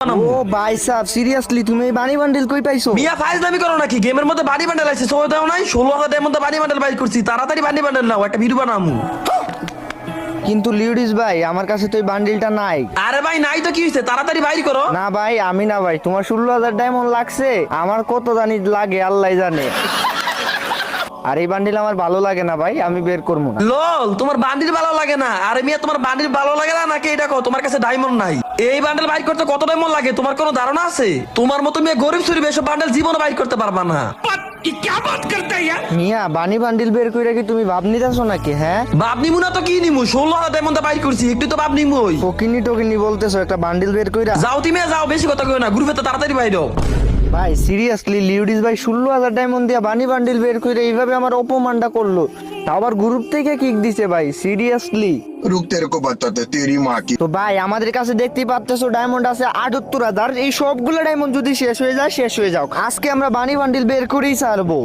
ও ভাই সাহেব সিরিয়াসলি তুমি এই বানি বান্ডিল কই পাইছো? মিয়া ফাইজলামি করো নাকি? গেমের মধ্যে বানি বান্ডেল আছে, সময় দাও নাই? 16,000 মধ্যে বানি বান্ডেল বাইর করছি, তাড়াতাড়ি বানি বান্ডেল নাও, একটা ভিডিও বানামু। কিন্তু লিউডিস ভাই আমার কাছে তো এই বান্ডিলটা নাই। আরে ভাই নাই তো কি হইছে, তাড়াতাড়ি বাইর করো। না ভাই আমি না ভাই, তোমার 16,000 ডায়মন্ড লাগছে, আমার কত জানি লাগে আল্লাহ জানে। আর এই বান্ডিল আমার ভালো লাগে না ভাই, আমি বের করবো না। লল, তোমার বান্ডিল ভালো লাগে না? আরে মিয়া তোমার বান্ডিল ভালো লাগে না নাকি এটা কও? তোমার কাছে ডায়মন্ড নাই। এই বান্ডেল বাইর করতে কত ডায়মন্ড লাগে তোমার কোনো ধারণা আছে? তোমার মতো মেয়ে গরিব চুরি এসব বান্ডেল জীবনে বাইর করতে পারবা না। মিয়া বানি বান্ডিল বের কইরা কি তুমি ভাব নিতেছো নাকি? হ্যাঁ বাপ নিমু না তো কি নিমু? 16,000 মধ্যে বাইর করছি, একটু তো বাপ নিমুই। টকিনি টকিনি বলতেছো, একটা বান্ডিল বের কইরা। যাও তুমি যাও, বেশি কথা কইও না, গ্রুপে তো তাড়াতাড়ি বাইরো। ভাই সিরিয়াসলি লিউডিস ভাই 16,000 ডায়মন্ড দিয়া বানি বান্ডিল বের করে এইভাবে আমার অপমানটা করলো, তাও আবার গ্রুপ থেকে কিক দিছে ভাই সিরিয়াসলি। रुक तेरे को बताते तेरी माँ की। তো ভাই আমাদের কাছে দেখতেই পাচ্তেছো ডায়মন্ড আছে 78,000, এই সবগুলো ডায়মন্ড যদি শেষ হয়ে যায় শেষ হয়ে যাও, আজকে আমরা বানি বান্ডিল বের করেই ছাড়বো।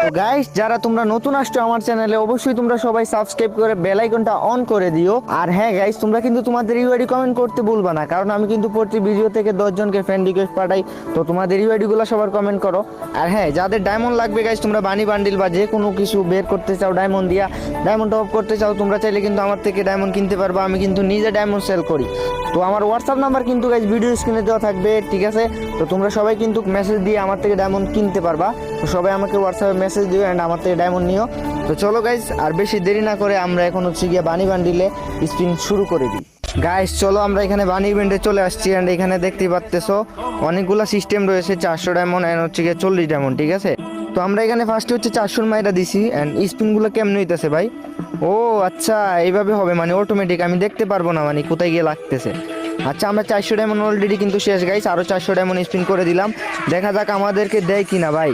তো গাইস যারা তোমরা নতুন আসছো আমার চ্যানেলে, অবশ্যই তোমরা সবাই সাবস্ক্রাইব করে বেল আইকনটা অন করে দিও। আর হ্যাঁ গাইস তোমরা কিন্তু তোমাদের ইউআইডি কমেন্ট করতে ভুলবা না, কারণ আমি কিন্তু প্রতি ভিডিও থেকে 10 জনকে ফ্রেন্ড রিকোয়েস্ট পাঠাই, তো তোমাদের ইউআইডি গুলো সবার কমেন্ট করো। আর হ্যাঁ যাদের ডায়মন্ড লাগবে গাইস, তোমরা বানি বান্ডিল বা যে কোনো কিছু বের করতে চাও ডায়মন্ড দিয়া, ডায়মন্ড টপ করতে চাও, তোমরা চাইলে কিন্তু আমার থেকে ডায়মন্ড কিনতে পারবা। আমি কিন্তু নিজে ডায়মন্ড সেল করি। তো আমার হোয়াটসঅ্যাপ নাম্বার কিন্তু গাইস ভিডিও স্ক্রিনে দেওয়া থাকবে, ঠিক আছে? তো তোমরা সবাই কিন্তু মেসেজ দিয়ে আমার থেকে ডায়মন্ড কিনতে পারবা। তো সবাই আমাকে হোয়াটসঅ্যাপে মেসেজ দিও এন্ড আমার থেকে ডায়মন্ড নিও। তো চলো গাইস আর বেশি দেরি না করে আমরা এখন হচ্ছে গিয়ে বানি বান্ডিলে স্পিন শুরু করে দিই। গাইস চলো আমরা এখানে বানি ইভেন্টে চলে আসছি এন্ড এখানে দেখতেই পাচ্তেছো অনেকগুলা সিস্টেম রয়েছে, 400 ডায়মন্ড এন্ড হচ্ছে গিয়ে 40 ডায়মন্ড, ঠিক আছে? তো আমরা এখানে ফার্স্টে হচ্ছে 400 মাইরা দিছি এন্ড স্পিনগুলো কেমন হইতেছে ভাই? ও আচ্ছা এইভাবে হবে, মানে অটোমেটিক, আমি দেখতে পারবো না মানে কোথায় গিয়ে লাগতেছে। আচ্ছা আমরা 400 ডায়মন্ড অলরেডি কিন্তু শেষ গাইস, আরো 400 ডায়মন্ড স্পিন করে দিলাম, দেখা যাক আমাদেরকে দেয় কিনা ভাই।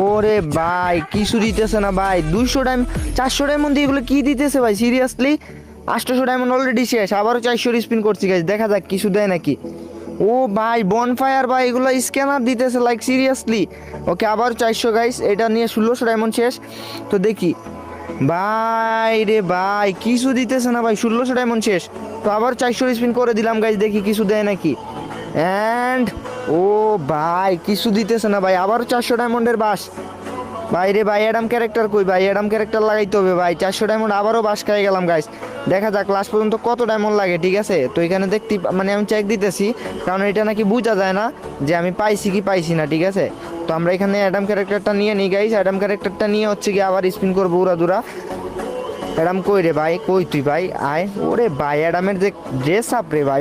ওরে ভাই কিছু দিতেছে না ভাই, 200 ডায়মন্ড 400 ডায়মন্ড দিয়ে এগুলো কি দিতেছে ভাই সিরিয়াসলি? 800 ডায়মন্ড অলরেডি শেষ, আবারও 400 স্পিন করছি গাইস, দেখা যাক কিছু দেয় নাকি। ও ভাই বনফায়ার ভাই, এগুলো স্ক্যানার দিতেছে লাইক সিরিয়াসলি। ওকে আবার 400 গাইস, এটা নিয়ে 1600 ডায়মন্ড শেষ। তো দেখি ভাই রে ভাই কিছু দিতেছে না ভাই, 1600 ডায়মন্ড শেষ। তো আবার 400 স্পিন করে দিলাম গাইস, দেখি কিছু দেয় নাকি। অ্যান্ড ও ভাই কিছু দিতেছে না ভাই, আবারও 400 ডায়মন্ডের বাস। ভাই রে ভাই অ্যাডাম ক্যারেক্টার কই ভাই? অ্যাডাম ক্যারেক্টার লাগাইতে হবে ভাই। 400 ডায়মন্ড আবারও বাস খাই গেলাম গাইস, দেখা যাক লাস্ট পর্যন্ত কত ডায়মন্ড লাগে, ঠিক আছে? তো এখানে দেখতে মানে আমি চেক দিতেছি, কারণ এটা নাকি বোঝা যায় না যে আমি পাইছি কি পাইছি না, ঠিক আছে? তো আমরা এখানে অ্যাডাম ক্যারেক্টারটা নিয়ে নিই গাইস, অ্যাডাম ক্যারেক্টারটা নিয়ে হচ্ছে কি আবার স্পিন করবো উড়াদুরা। অ্যাডাম কই রে ভাই, কই তুই ভাই? আয়, ওরে ভাই অ্যাডামের যে ড্রেস আপ রে ভাই,